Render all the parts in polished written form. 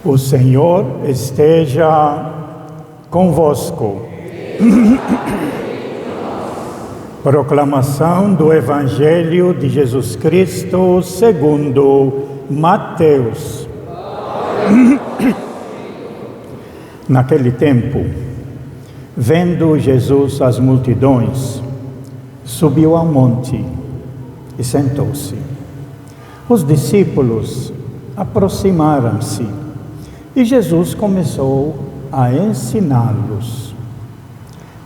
O Senhor esteja convosco. Proclamação do Evangelho de Jesus Cristo segundo Mateus. Naquele tempo, vendo Jesus as multidões, subiu ao monte e sentou-se. Os discípulos aproximaram-se e Jesus começou a ensiná-los.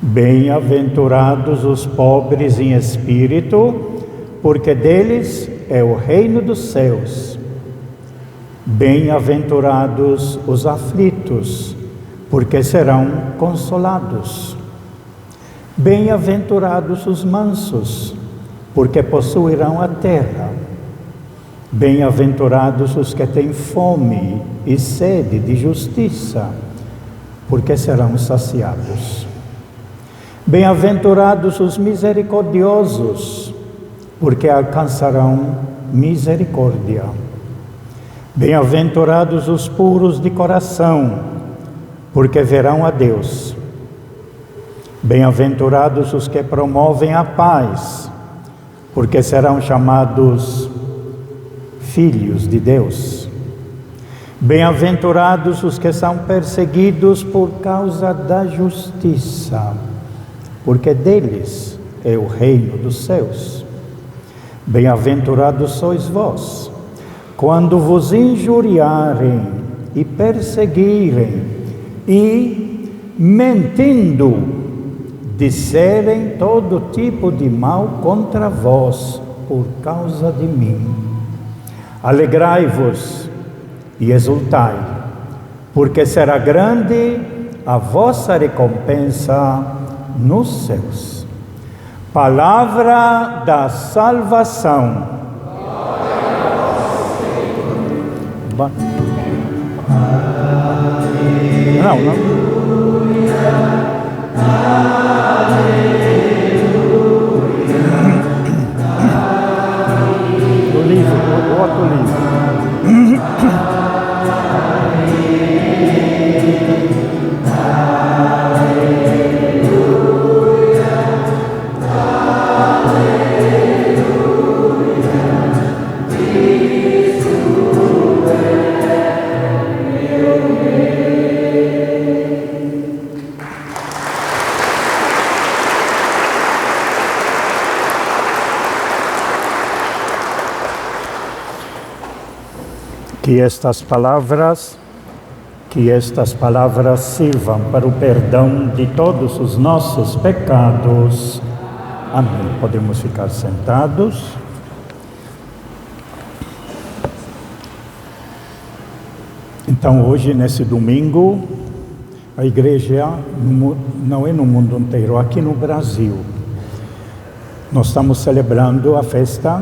Bem-aventurados os pobres em espírito, porque deles é o reino dos céus. Bem-aventurados os aflitos, porque serão consolados. Bem-aventurados os mansos, porque possuirão a terra. Bem-aventurados os que têm fome e sede de justiça, porque serão saciados. Bem-aventurados os misericordiosos, porque alcançarão misericórdia. Bem-aventurados os puros de coração, porque verão a Deus. Bem-aventurados os que promovem a paz, porque serão chamados filhos de Deus. Bem-aventurados os que são perseguidos por causa da justiça, porque deles é o reino dos céus. Bem-aventurados sois vós, quando vos injuriarem e perseguirem e, mentindo, disserem todo tipo de mal contra vós por causa de mim. Alegrai-vos e exultai, porque será grande a vossa recompensa nos céus. Palavra da salvação. Não. Outro livro. Que estas palavras sirvam para o perdão de todos os nossos pecados. Amém. Podemos ficar sentados. Então, hoje, nesse domingo, a igreja, não é no mundo inteiro, aqui no Brasil, nós estamos celebrando a festa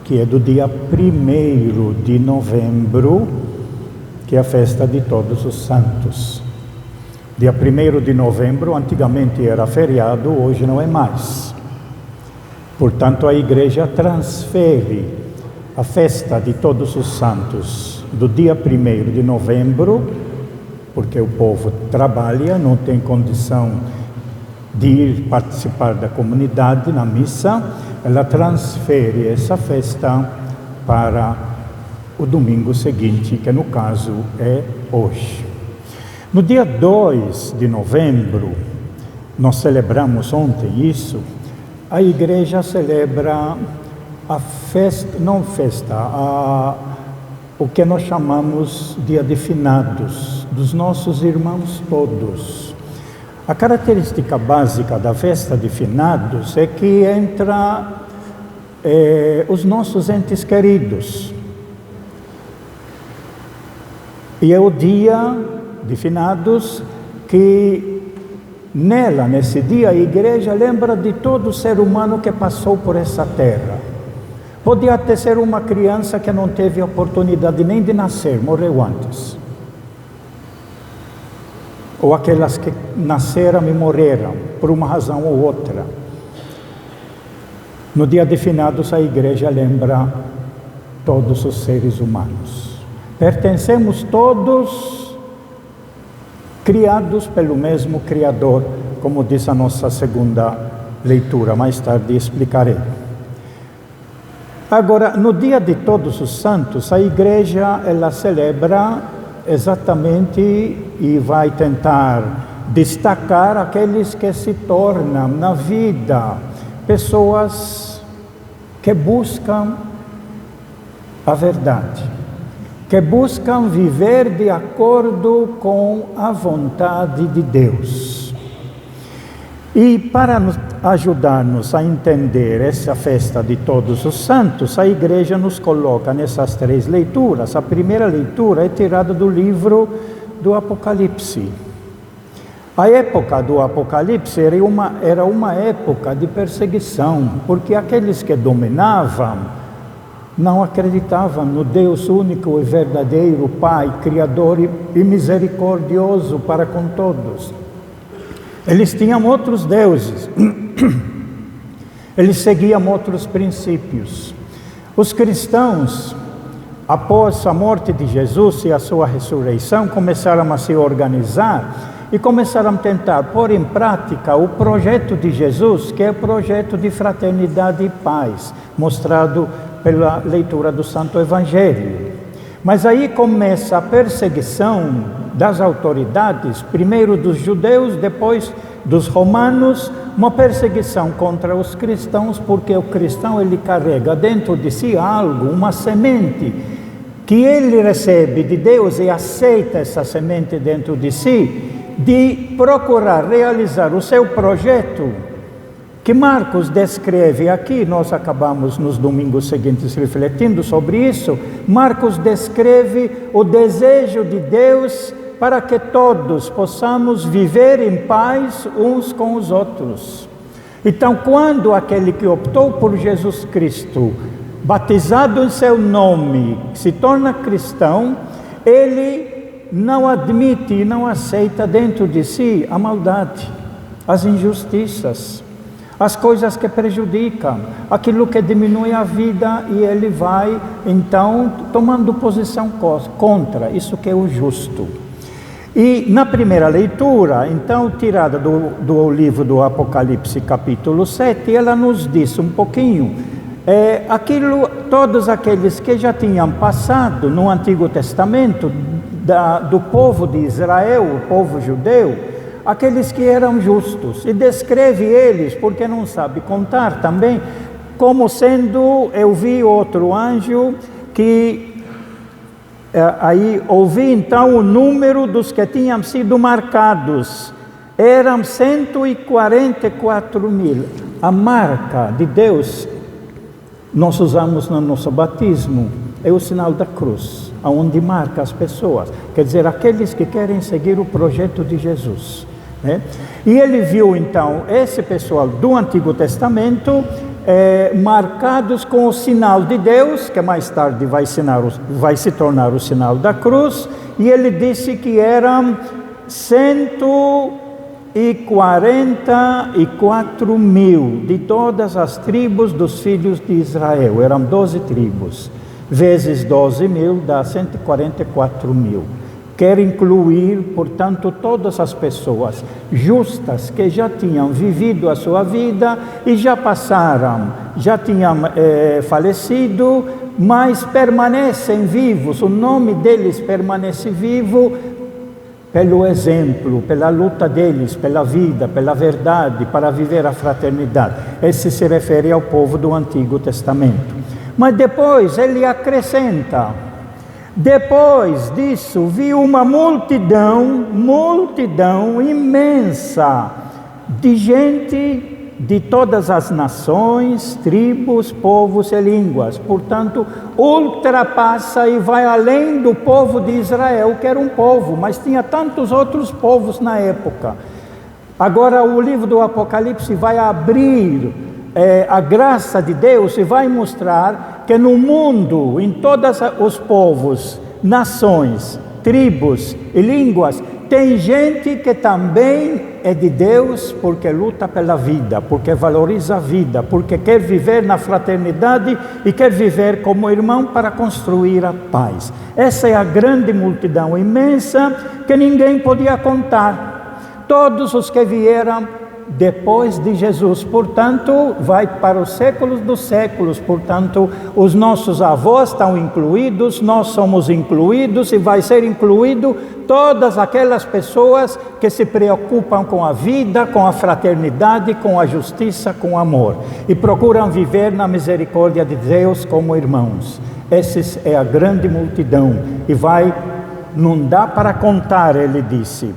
que é do dia 1º de novembro, que é a festa de Todos os Santos. Dia 1º de novembro, antigamente era feriado, hoje não é mais. Portanto, a igreja transfere a festa de Todos os Santos do dia 1º de novembro, porque o povo trabalha, não tem condição de ir participar da comunidade na missa, ela transfere essa festa para o domingo seguinte, que no caso é hoje. No dia 2 de novembro, nós celebramos ontem isso, a igreja celebra a festa, o que nós chamamos Dia de Finados, dos nossos irmãos todos. A característica básica da festa de finados é que entra os nossos entes queridos. E é o dia de finados que nesse dia a igreja lembra de todo ser humano que passou por essa terra. Podia até ser uma criança que não teve oportunidade nem de nascer, morreu antes. Ou aquelas que nasceram e morreram, por uma razão ou outra. No dia de finados, a igreja lembra todos os seres humanos. Pertencemos todos, criados pelo mesmo Criador, como diz a nossa segunda leitura, mais tarde explicarei. Agora, no dia de Todos os Santos, a igreja ela celebra exatamente e vai tentar destacar aqueles que se tornam na vida pessoas que buscam a verdade, que buscam viver de acordo com a vontade de Deus. E para ajudar-nos a entender essa festa de Todos os Santos, a igreja nos coloca nessas 3 leituras. A primeira leitura é tirada do livro do Apocalipse. A época do Apocalipse era uma época de perseguição, porque aqueles que dominavam não acreditavam no Deus único e verdadeiro, Pai, Criador e misericordioso para com todos. Eles tinham outros deuses, eles seguiam outros princípios. Os cristãos, após a morte de Jesus e a sua ressurreição, começaram a se organizar e começaram a tentar pôr em prática o projeto de Jesus, que é o projeto de fraternidade e paz, mostrado pela leitura do Santo Evangelho. Mas aí começa a perseguição das autoridades, primeiro dos judeus, depois dos romanos, uma perseguição contra os cristãos, porque o cristão ele carrega dentro de si algo, uma semente, que ele recebe de Deus e aceita essa semente dentro de si, de procurar realizar o seu projeto, que Marcos descreve aqui. Nós acabamos nos domingos seguintes refletindo sobre isso. Marcos descreve o desejo de Deus para que todos possamos viver em paz uns com os outros. Então, quando aquele que optou por Jesus Cristo, batizado em seu nome, se torna cristão, ele não admite e não aceita dentro de si a maldade, as injustiças, as coisas que prejudicam, aquilo que diminui a vida, e ele vai, então, tomando posição contra isso que é o justo. E na primeira leitura, então, tirada do livro do Apocalipse, capítulo 7, ela nos diz um pouquinho, todos aqueles que já tinham passado no Antigo Testamento, do povo de Israel, o povo judeu, aqueles que eram justos, e descreve eles, porque não sabe contar também, como sendo, eu vi outro anjo que, aí ouvi então o número dos que tinham sido marcados, eram 144 mil. A marca de Deus, nós usamos no nosso batismo, é o sinal da cruz, aonde marca as pessoas, quer dizer, aqueles que querem seguir o projeto de Jesus, né? E ele viu então esse pessoal do Antigo Testamento marcados com o sinal de Deus, que mais tarde vai se tornar o sinal da cruz, e ele disse que eram 144 mil de todas as tribos dos filhos de Israel. Eram 12 tribos, vezes 12 mil dá 144 mil. Quer incluir, portanto, todas as pessoas justas que já tinham vivido a sua vida e já passaram, já tinham falecido, mas permanecem vivos, o nome deles permanece vivo pelo exemplo, pela luta deles, pela vida, pela verdade, para viver a fraternidade. Esse se refere ao povo do Antigo Testamento. Mas depois ele acrescenta Depois disso, vi uma multidão imensa, de gente de todas as nações, tribos, povos e línguas. Portanto, ultrapassa e vai além do povo de Israel, que era um povo, mas tinha tantos outros povos na época. Agora o livro do Apocalipse vai abrir a graça de Deus e vai mostrar que no mundo, em todos os povos, nações, tribos e línguas, tem gente que também é de Deus porque luta pela vida, porque valoriza a vida, porque quer viver na fraternidade e quer viver como irmão para construir a paz. Essa é a grande multidão imensa que ninguém podia contar. Todos os que vieram depois de Jesus, portanto, vai para os séculos dos séculos, portanto, os nossos avós estão incluídos, nós somos incluídos e vai ser incluído todas aquelas pessoas que se preocupam com a vida, com a fraternidade, com a justiça, com o amor e procuram viver na misericórdia de Deus como irmãos. Essa é a grande multidão e não dá para contar, ele disse.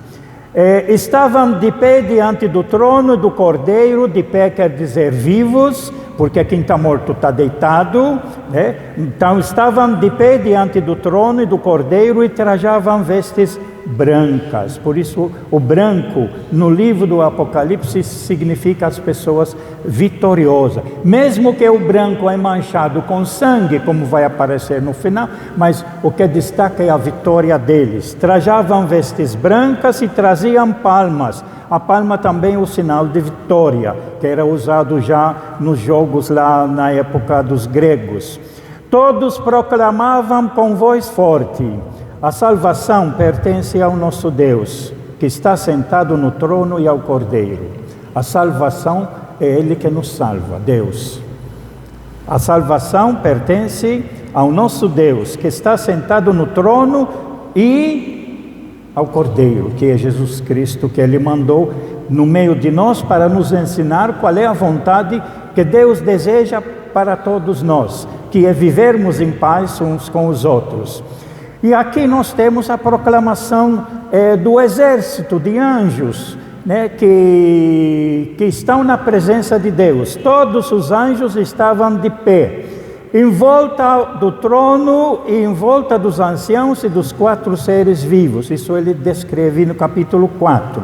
Estavam de pé diante do trono do Cordeiro, de pé quer dizer vivos, porque quem está morto está deitado, né? Então estavam de pé diante do trono e do Cordeiro e trajavam vestes brancas. Por isso o branco no livro do Apocalipse significa as pessoas vitoriosas. Mesmo que o branco é manchado com sangue, como vai aparecer no final, mas o que destaca é a vitória deles. Trajavam vestes brancas e traziam palmas. A palma também é o sinal de vitória, que era usado já nos jogos lá na época dos gregos. Todos proclamavam com voz forte: a salvação pertence ao nosso Deus, que está sentado no trono, e ao Cordeiro. A salvação é Ele que nos salva, Deus. A salvação pertence ao nosso Deus, que está sentado no trono, e ao Cordeiro, que é Jesus Cristo, que Ele mandou no meio de nós para nos ensinar qual é a vontade que Deus deseja para todos nós, que é vivermos em paz uns com os outros. E aqui nós temos a proclamação do exército de anjos, né, que estão na presença de Deus. Todos os anjos estavam de pé, em volta do trono e em volta dos anciãos e dos 4 seres vivos. Isso ele descreve no capítulo 4.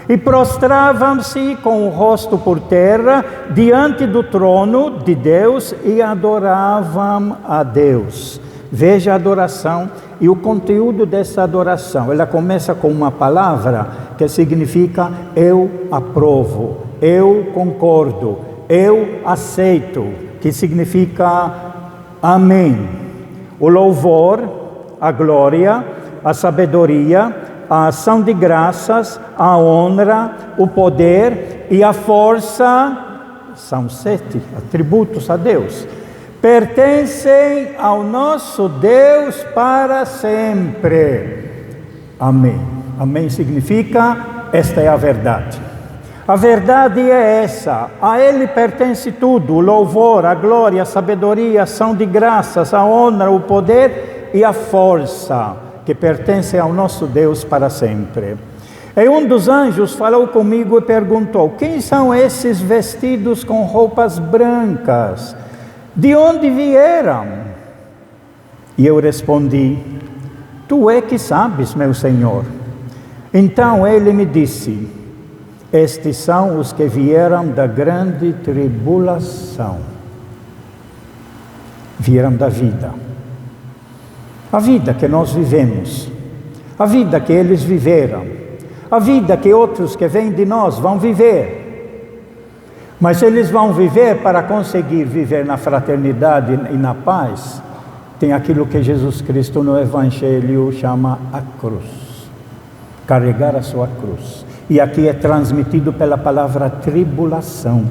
E prostravam-se com o rosto por terra diante do trono de Deus e adoravam a Deus. Veja a adoração e o conteúdo dessa adoração. Ela começa com uma palavra que significa eu aprovo, eu concordo, eu aceito, que significa amém. O louvor, a glória, a sabedoria, a ação de graças, a honra, o poder e a força, são 7 atributos a Deus, pertencem ao nosso Deus para sempre. Amém. Amém significa esta é a verdade. A verdade é essa, a Ele pertence tudo: o louvor, a glória, a sabedoria, a ação de graças, a honra, o poder e a força, que pertence ao nosso Deus para sempre. E um dos anjos falou comigo e perguntou: quem são esses vestidos com roupas brancas? De onde vieram? E eu respondi: tu é que sabes, meu Senhor. Então ele me disse: estes são os que vieram da grande tribulação. Vieram da vida. A vida que nós vivemos, a vida que eles viveram, a vida que outros que vêm de nós vão viver. Mas eles vão viver para conseguir viver na fraternidade e na paz. Tem aquilo que Jesus Cristo no Evangelho chama a cruz. Carregar a sua cruz. E aqui é transmitido pela palavra tribulação.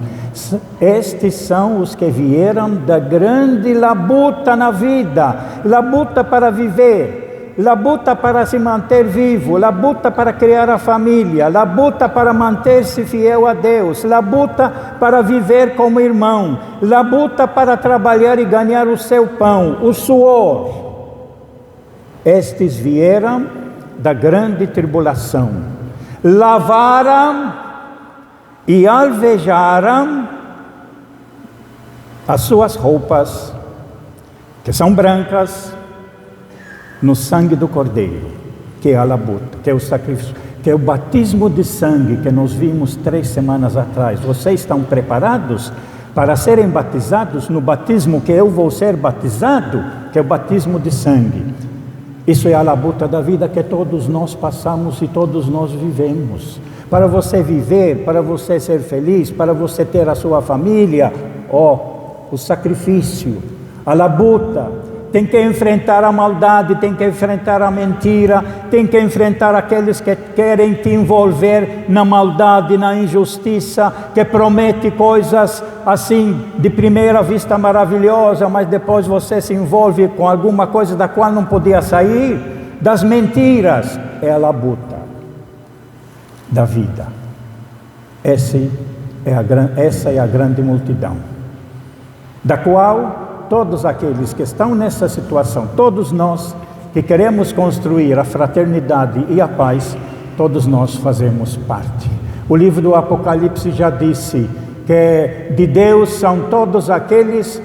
Estes são os que vieram da grande labuta na vida. Labuta para viver. Labuta para se manter vivo, labuta para criar a família, labuta para manter-se fiel a Deus, labuta para viver como irmão, labuta para trabalhar e ganhar o seu pão, o suor. Estes vieram da grande tribulação, lavaram e alvejaram as suas roupas, que são brancas, no sangue do Cordeiro, que é a labuta, que é o sacrifício, que é o batismo de sangue que nós vimos 3 semanas atrás. Vocês estão preparados para serem batizados no batismo que eu vou ser batizado, que é o batismo de sangue? Isso é a labuta da vida que todos nós passamos e todos nós vivemos. Para você viver, para você ser feliz, para você ter a sua família, o sacrifício, a labuta. Tem que enfrentar a maldade, tem que enfrentar a mentira, tem que enfrentar aqueles que querem te envolver na maldade, na injustiça, que promete coisas assim, de primeira vista maravilhosa, mas depois você se envolve com alguma coisa da qual não podia sair. Das mentiras, é a labuta da vida. Essa é a grande multidão, da qual todos aqueles que estão nessa situação, todos nós que queremos construir a fraternidade e a paz, todos nós fazemos parte. O livro do Apocalipse já disse que de Deus são todos aqueles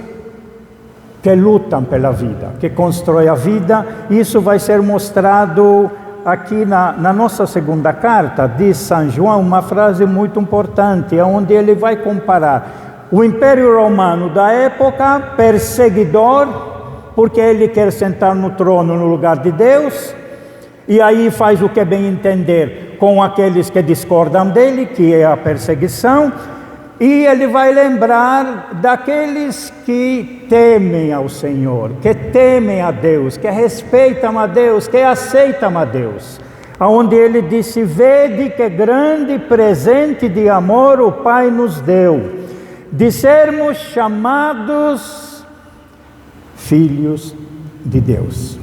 que lutam pela vida, que constroem a vida. Isso vai ser mostrado aqui na nossa segunda carta de São João, uma frase muito importante, onde ele vai comparar o Império Romano da época, perseguidor, porque ele quer sentar no trono no lugar de Deus, e aí faz o que bem entender com aqueles que discordam dele, que é a perseguição, e ele vai lembrar daqueles que temem ao Senhor, que temem a Deus, que respeitam a Deus, que aceitam a Deus. Onde ele disse: vede que grande presente de amor o Pai nos deu, de sermos chamados filhos de Deus.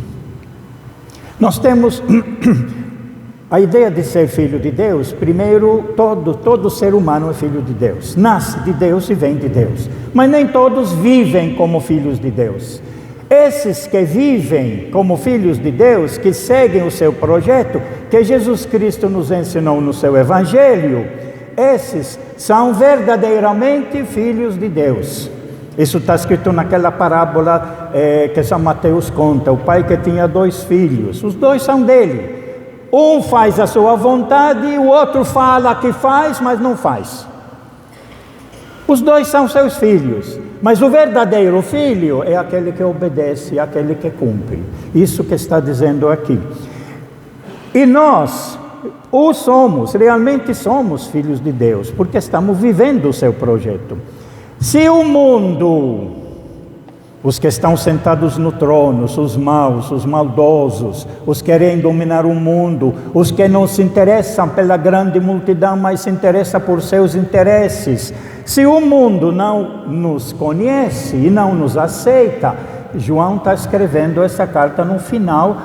Nós temos a ideia de ser filho de Deus. Primeiro, todo ser humano é filho de Deus, nasce de Deus e vem de Deus, mas nem todos vivem como filhos de Deus. Esses que vivem como filhos de Deus, que seguem o seu projeto, que Jesus Cristo nos ensinou no seu Evangelho, esses são verdadeiramente filhos de Deus. Isso está escrito naquela parábola que São Mateus conta, o pai que tinha 2 filhos, os 2 são dele. Um faz a sua vontade e o outro fala que faz, mas não faz. Os 2 são seus filhos, mas o verdadeiro filho é aquele que obedece, aquele que cumpre. Isso que está dizendo aqui. E nós realmente somos filhos de Deus, porque estamos vivendo o seu projeto. Se o mundo, os que estão sentados no trono, os maus, os maldosos, os que querem dominar o mundo, os que não se interessam pela grande multidão, mas se interessam por seus interesses, se o mundo não nos conhece e não nos aceita, João está escrevendo essa carta no final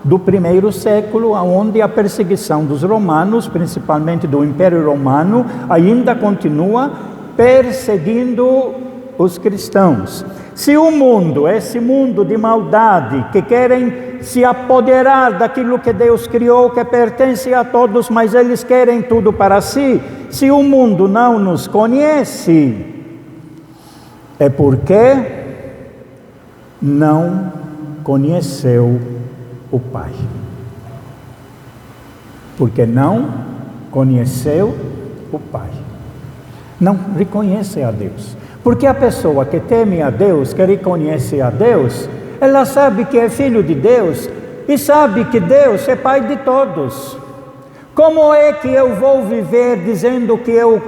do 1º século, onde a perseguição dos romanos, principalmente do Império Romano, ainda continua perseguindo os cristãos. Se o mundo, esse mundo de maldade, que querem se apoderar daquilo que Deus criou, que pertence a todos, mas eles querem tudo para si, se o mundo não nos conhece, é porque não conheceu o Pai. Porque não conheceu o Pai. Não reconhece a Deus. Porque a pessoa que teme a Deus, que reconhece a Deus, ela sabe que é filho de Deus e sabe que Deus é Pai de todos. Como é que eu vou viver dizendo que eu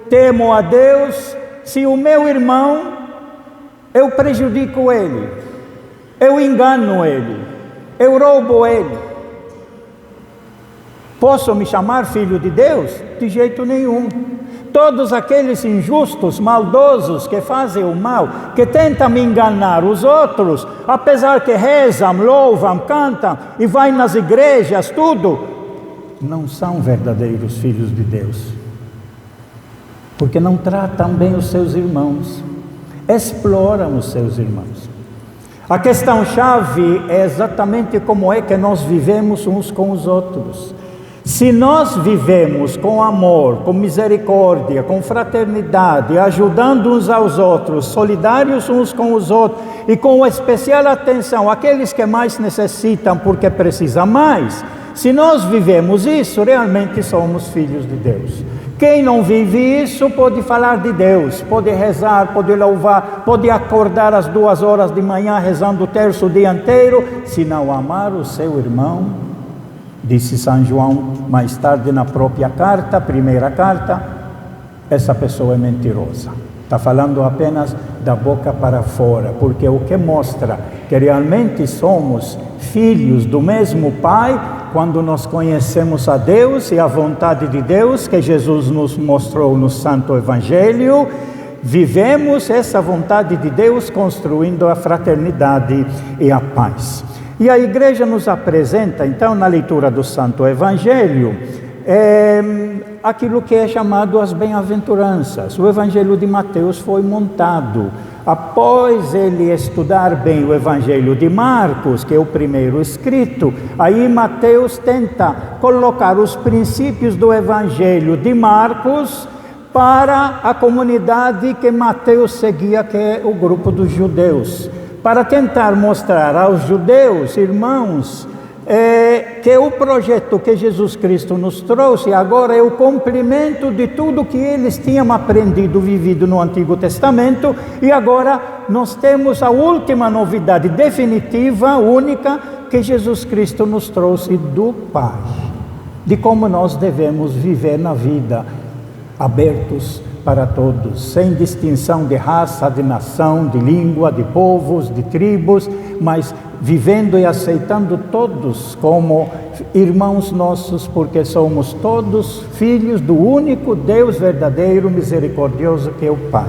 temo a Deus, se o meu irmão, eu prejudico ele, eu engano ele, eu roubo ele? Posso me chamar filho de Deus? De jeito nenhum. Todos aqueles injustos, maldosos, que fazem o mal, que tentam me enganar os outros, apesar que rezam, louvam, cantam e vão nas igrejas, tudo, não são verdadeiros filhos de Deus. Porque não tratam bem os seus irmãos, exploram os seus irmãos. A questão-chave é exatamente como é que nós vivemos uns com os outros. Se nós vivemos com amor, com misericórdia, com fraternidade, ajudando uns aos outros, solidários uns com os outros e com especial atenção àqueles que mais necessitam porque precisam mais, se nós vivemos isso, realmente somos filhos de Deus. Quem não vive isso pode falar de Deus, pode rezar, pode louvar, pode acordar às 2 horas de manhã rezando o terço o dia inteiro, se não amar o seu irmão, disse São João mais tarde na própria carta, primeira carta, essa pessoa é mentirosa. Está falando apenas da boca para fora, porque o que mostra que realmente somos filhos do mesmo Pai, quando nós conhecemos a Deus e a vontade de Deus, que Jesus nos mostrou no Santo Evangelho, vivemos essa vontade de Deus construindo a fraternidade e a paz. E a igreja nos apresenta, então, na leitura do Santo Evangelho, aquilo que é chamado as bem-aventuranças. O Evangelho de Mateus foi montado. Após ele estudar bem o Evangelho de Marcos, que é o primeiro escrito, aí Mateus tenta colocar os princípios do Evangelho de Marcos para a comunidade que Mateus seguia, que é o grupo dos judeus, para tentar mostrar aos judeus, irmãos, que o projeto que Jesus Cristo nos trouxe agora é o cumprimento de tudo que eles tinham aprendido, vivido no Antigo Testamento, e agora nós temos a última novidade definitiva, única, que Jesus Cristo nos trouxe do Pai, de como nós devemos viver na vida, abertos para todos, sem distinção de raça, de nação, de língua, de povos, de tribos, mas vivendo e aceitando todos como irmãos nossos, porque somos todos filhos do único Deus verdadeiro, misericordioso, que é o Pai.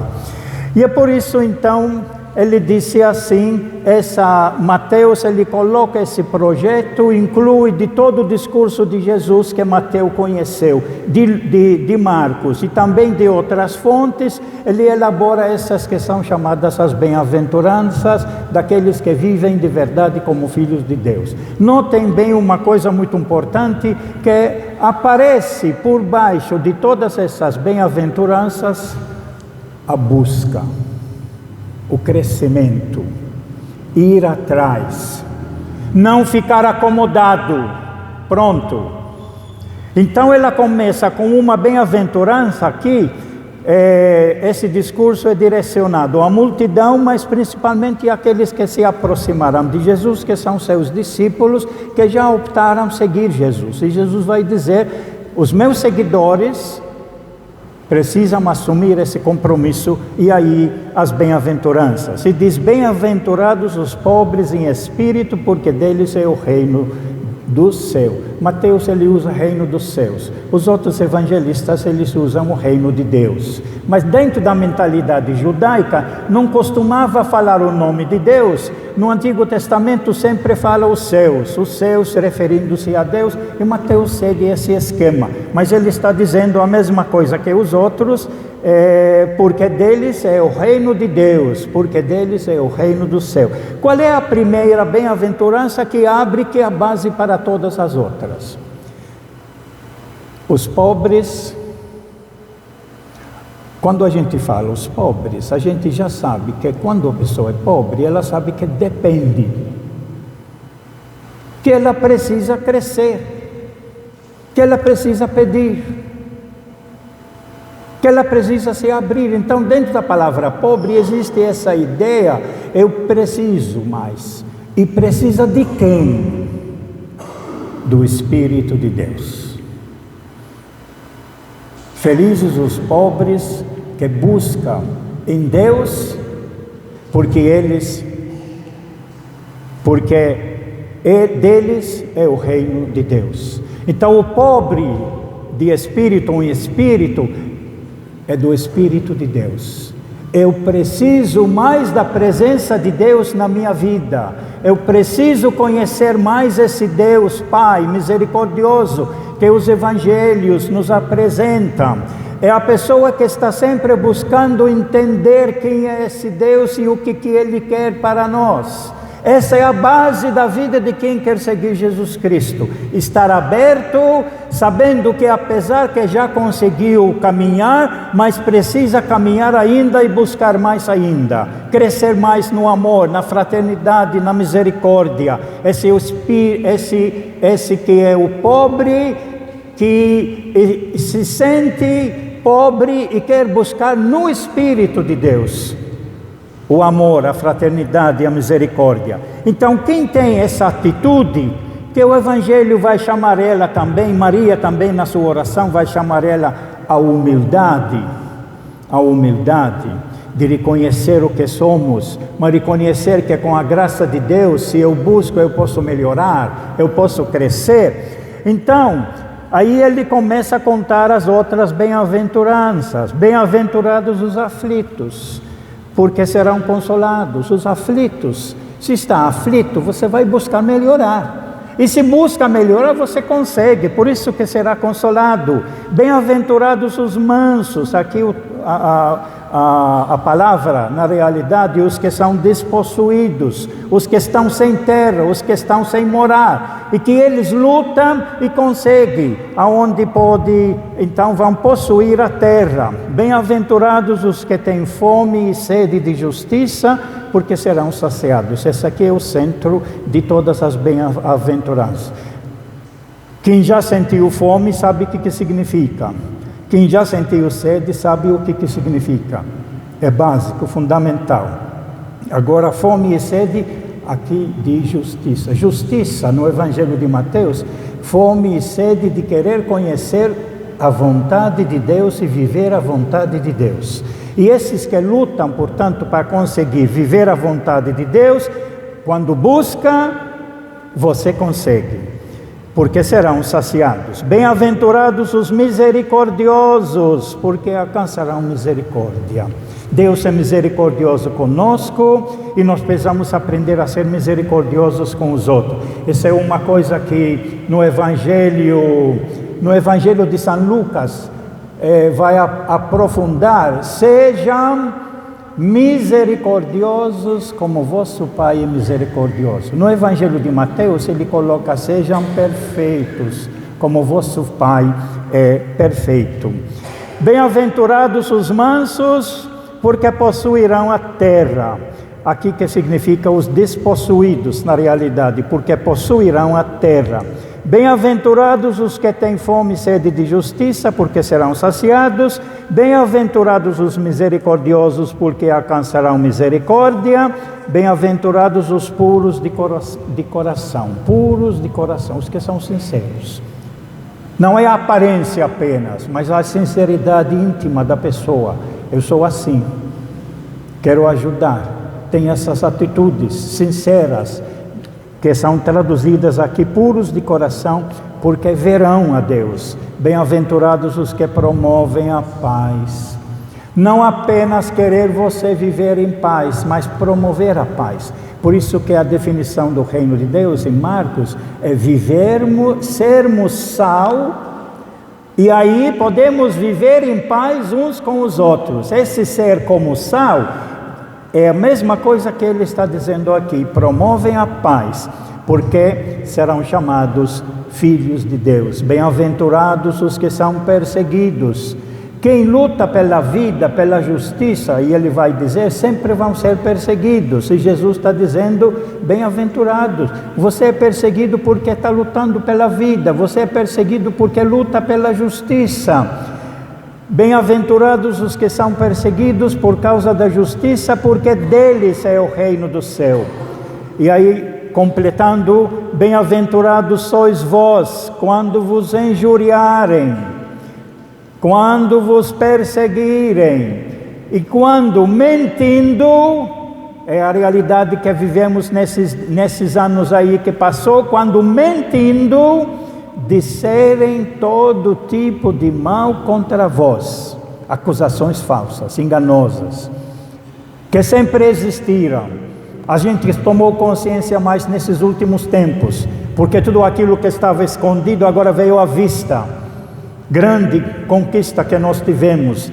E é por isso, então, ele disse assim, Mateus, ele coloca esse projeto, inclui de todo o discurso de Jesus que Mateus conheceu, de Marcos e também de outras fontes, ele elabora essas que são chamadas as bem-aventuranças, daqueles que vivem de verdade como filhos de Deus. Notem bem uma coisa muito importante, que aparece por baixo de todas essas bem-aventuranças, a busca, o crescimento, ir atrás, não ficar acomodado, pronto. Então ela começa com uma bem-aventurança aqui, esse discurso é direcionado à multidão, mas principalmente àqueles que se aproximarão de Jesus, que são seus discípulos, que já optaram seguir Jesus. E Jesus vai dizer, os meus seguidores precisam assumir esse compromisso, e aí as bem-aventuranças. E diz, bem-aventurados os pobres em espírito, porque deles é o reino do céu. Mateus, ele usa reino dos céus. Os outros evangelistas, eles usam o reino de Deus. Mas dentro da mentalidade judaica, não costumava falar o nome de Deus. No Antigo Testamento sempre fala os céus referindo-se a Deus, e Mateus segue esse esquema. Mas ele está dizendo a mesma coisa que os outros, porque deles é o reino de Deus, porque deles é o reino do céu. Qual é a primeira bem-aventurança que abre, que é a base para todas as outras? Os pobres. Quando a gente fala os pobres, a gente já sabe que quando a pessoa é pobre, ela sabe que depende, que ela precisa crescer, que ela precisa pedir, que ela precisa se abrir. Então, dentro da palavra pobre existe essa ideia, eu preciso mais. E precisa de quem? Do Espírito de Deus. Felizes os pobres que buscam em Deus, porque deles é o reino de Deus. Então o pobre de espírito em espírito é do Espírito de Deus. Eu preciso mais da presença de Deus na minha vida. Eu preciso conhecer mais esse Deus Pai misericordioso que os evangelhos nos apresentam. É a pessoa que está sempre buscando entender quem é esse Deus e o que Ele quer para nós. Essa é a base da vida de quem quer seguir Jesus Cristo. Estar aberto, sabendo que apesar que já conseguiu caminhar, mas precisa caminhar ainda e buscar mais ainda. Crescer mais no amor, na fraternidade, na misericórdia. Esse que é o pobre, que se sente pobre e quer buscar no Espírito de Deus o amor, a fraternidade e a misericórdia. Então, quem tem essa atitude, que o Evangelho vai chamar ela também, Maria também na sua oração vai chamar ela a humildade de reconhecer o que somos, mas reconhecer que com a graça de Deus, se eu busco, eu posso melhorar, eu posso crescer. Então, aí ele começa a contar as outras bem-aventuranças. Bem-aventurados os aflitos, porque serão consolados. Os aflitos, se está aflito, você vai buscar melhorar. E se busca melhorar, você consegue, por isso que será consolado. Bem-aventurados os mansos, aqui a palavra, na realidade, os que são despossuídos, os que estão sem terra, os que estão sem morar, e que eles lutam e conseguem, aonde pode, então vão possuir a terra. Bem-aventurados os que têm fome e sede de justiça, porque serão saciados. Esse aqui é o centro de todas as bem-aventuranças. Quem já sentiu fome sabe o que significa. Quem já sentiu sede sabe o que significa. É básico, fundamental. Agora, fome e sede aqui de justiça. Justiça no Evangelho de Mateus, fome e sede de querer conhecer a vontade de Deus e viver a vontade de Deus. E esses que lutam, portanto, para conseguir viver a vontade de Deus, quando busca, você consegue, porque serão saciados. Bem-aventurados os misericordiosos, porque alcançarão misericórdia. Deus é misericordioso conosco e nós precisamos aprender a ser misericordiosos com os outros. Essa é uma coisa que no Evangelho de São Lucas vai aprofundar. Sejam misericordiosos como vosso Pai é misericordioso. No Evangelho de Mateus ele coloca: sejam perfeitos como vosso Pai é perfeito. Bem-aventurados os mansos, porque possuirão a terra. Aqui que significa os despossuídos na realidade, porque possuirão a terra. Bem-aventurados os que têm fome e sede de justiça, porque serão saciados. Bem-aventurados os misericordiosos, porque alcançarão misericórdia. Bem-aventurados os puros de coração, os que são sinceros. Não é a aparência apenas, mas a sinceridade íntima da pessoa. Eu sou assim, quero ajudar. Tem essas atitudes sinceras, que são traduzidas aqui, puros de coração, porque verão a Deus. Bem-aventurados os que promovem a paz. Não apenas querer você viver em paz, mas promover a paz. Por isso que a definição do reino de Deus em Marcos é sermos sal, e aí podemos viver em paz uns com os outros. Esse ser como sal é a mesma coisa que ele está dizendo aqui: promovem a paz, porque serão chamados filhos de Deus. Bem-aventurados os que são perseguidos. Quem luta pela vida, pela justiça, e ele vai dizer, sempre vão ser perseguidos. E Jesus está dizendo, bem-aventurados. Você é perseguido porque está lutando pela vida. Você é perseguido porque luta pela justiça. Bem-aventurados os que são perseguidos por causa da justiça, porque deles é o reino do céu. E aí, completando, bem-aventurados sois vós, quando vos injuriarem, quando vos perseguirem, e quando mentindo, é a realidade que vivemos nesses anos aí que passou, quando mentindo, disserem todo tipo de mal contra vós, acusações falsas, enganosas, que sempre existiram. A gente tomou consciência mais nesses últimos tempos, porque tudo aquilo que estava escondido agora veio à vista. Grande conquista que nós tivemos.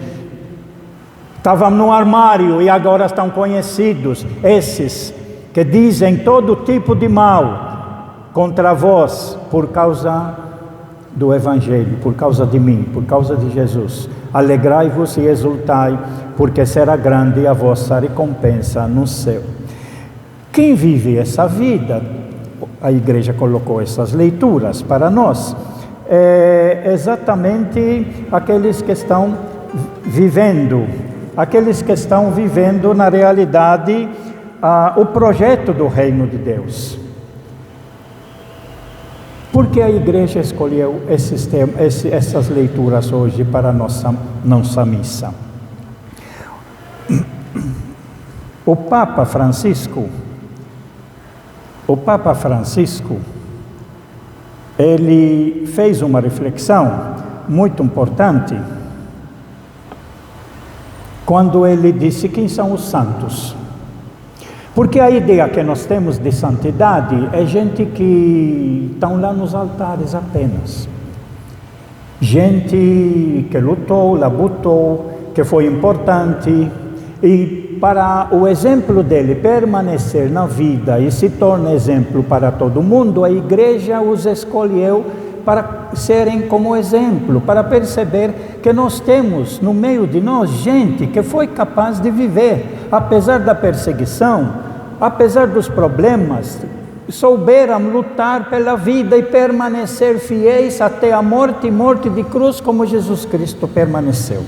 Estavam no armário e agora estão conhecidos. Esses que dizem todo tipo de mal contra vós por causa do Evangelho, por causa de mim, por causa de Jesus. Alegrai-vos e exultai, porque será grande a vossa recompensa no céu. Quem vive essa vida, a igreja colocou essas leituras para nós, é exatamente aqueles que estão vivendo na realidade o projeto do reino de Deus. Por que a igreja escolheu essas leituras hoje para a nossa missa? O Papa Francisco, ele fez uma reflexão muito importante quando ele disse quem são os santos. Porque a ideia que nós temos de santidade é gente que estão lá nos altares apenas. Gente que lutou, labutou, que foi importante. E para o exemplo dele permanecer na vida e se tornar exemplo para todo mundo, a igreja os escolheu para serem como exemplo, para perceber que nós temos no meio de nós gente que foi capaz de viver, apesar da perseguição, apesar dos problemas, souberam lutar pela vida e permanecer fiéis até a morte e morte de cruz, como Jesus Cristo permaneceu.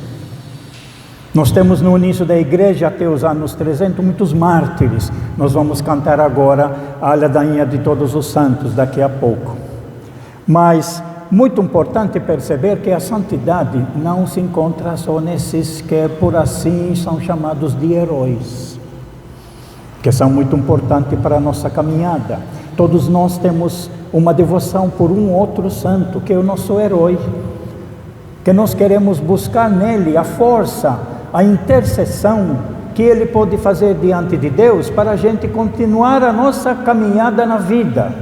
Nós temos no início da igreja, até os anos 300, muitos mártires. Nós vamos cantar agora a ladainha de todos os santos, daqui a pouco. Mas muito importante perceber que a santidade não se encontra só nesses que, por assim, são chamados de heróis, que são muito importantes para a nossa caminhada. Todos nós temos uma devoção por um outro santo, que é o nosso herói, que nós queremos buscar nele a força, a intercessão que ele pode fazer diante de Deus para a gente continuar a nossa caminhada na vida.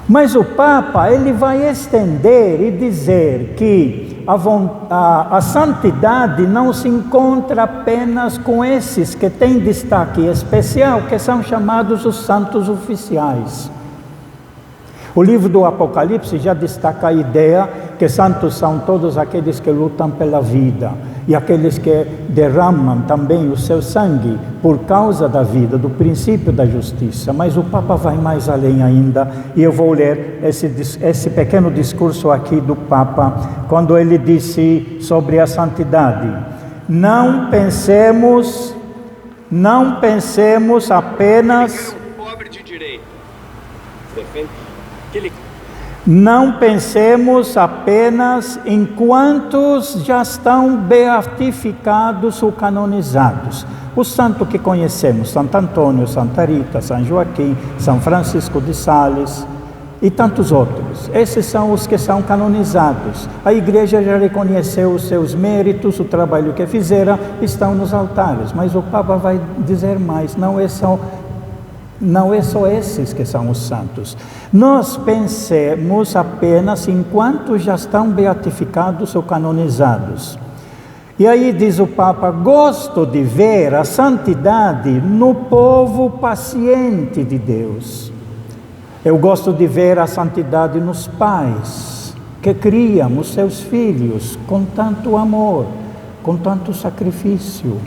Mas o Papa, ele vai estender e dizer que a santidade não se encontra apenas com esses que têm destaque especial, que são chamados os santos oficiais. O livro do Apocalipse já destaca a ideia que santos são todos aqueles que lutam pela vida e aqueles que derramam também o seu sangue por causa da vida, do princípio da justiça. Mas o Papa vai mais além ainda, e eu vou ler esse pequeno discurso aqui do Papa, quando ele disse sobre a santidade: não pensemos apenas... pobre de direito. Não pensemos apenas em quantos já estão beatificados ou canonizados. Os santos que conhecemos, Santo Antônio, Santa Rita, São Joaquim, São Francisco de Sales e tantos outros. Esses são os que são canonizados. A igreja já reconheceu os seus méritos, o trabalho que fizeram, estão nos altares. Mas o Papa vai dizer mais, não é só esses que são os santos. Nós pensemos apenas em quantos já estão beatificados ou canonizados. E aí diz o Papa: gosto de ver a santidade no povo paciente de Deus. Eu gosto de ver a santidade nos pais que criam os seus filhos com tanto amor, com tanto sacrifício.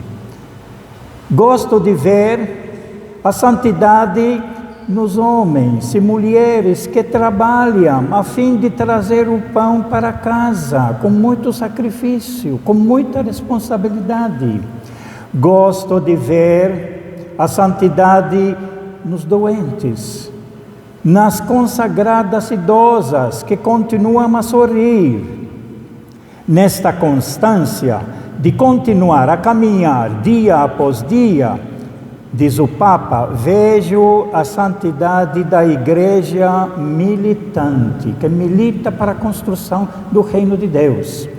Gosto de ver a santidade nos homens e mulheres que trabalham a fim de trazer o pão para casa, com muito sacrifício, com muita responsabilidade. Gosto de ver a santidade nos doentes, nas consagradas idosas que continuam a sorrir. Nesta constância de continuar a caminhar dia após dia, diz o Papa, vejo a santidade da igreja militante, que milita para a construção do reino de Deus.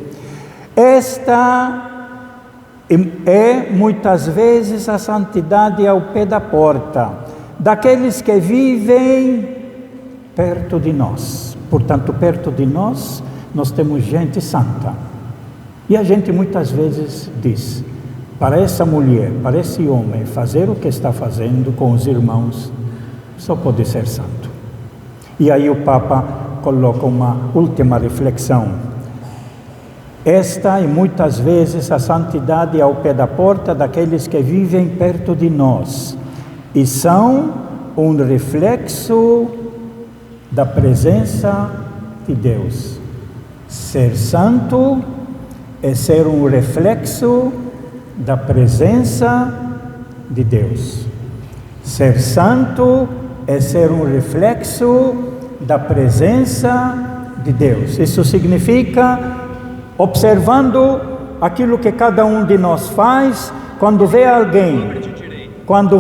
Esta é muitas vezes a santidade ao pé da porta, daqueles que vivem perto de nós. Portanto, perto de nós temos gente santa. E a gente muitas vezes diz: Para essa mulher, para esse homem, fazer o que está fazendo com os irmãos, só pode ser santo. E aí o Papa coloca uma última reflexão. Esta e muitas vezes a santidade é ao pé da porta daqueles que vivem perto de nós e são um reflexo da presença de Deus. Ser santo é ser um reflexo da presença de Deus. Ser santo é ser um reflexo da presença de Deus. Isso significa observando aquilo que cada um de nós faz quando vê alguém. Quando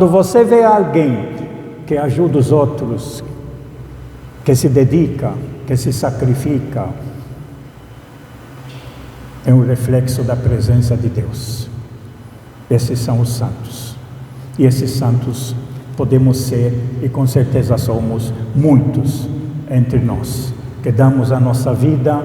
você vê alguém que ajuda os outros, que se dedica, que se sacrifica, é um reflexo da presença de Deus. Esses são os santos. E esses santos podemos ser, e com certeza somos, muitos entre nós, que damos a nossa vida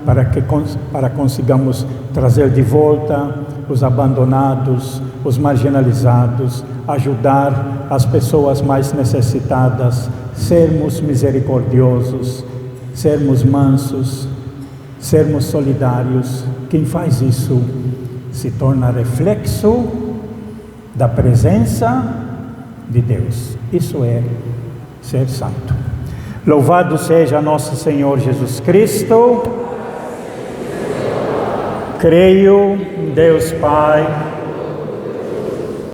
para consigamos trazer de volta os abandonados, os marginalizados, ajudar as pessoas mais necessitadas, sermos misericordiosos, sermos mansos, sermos solidários. Quem faz isso se torna reflexo da presença de Deus. Isso é ser santo. Louvado seja nosso Senhor Jesus Cristo. Creio em Deus Pai,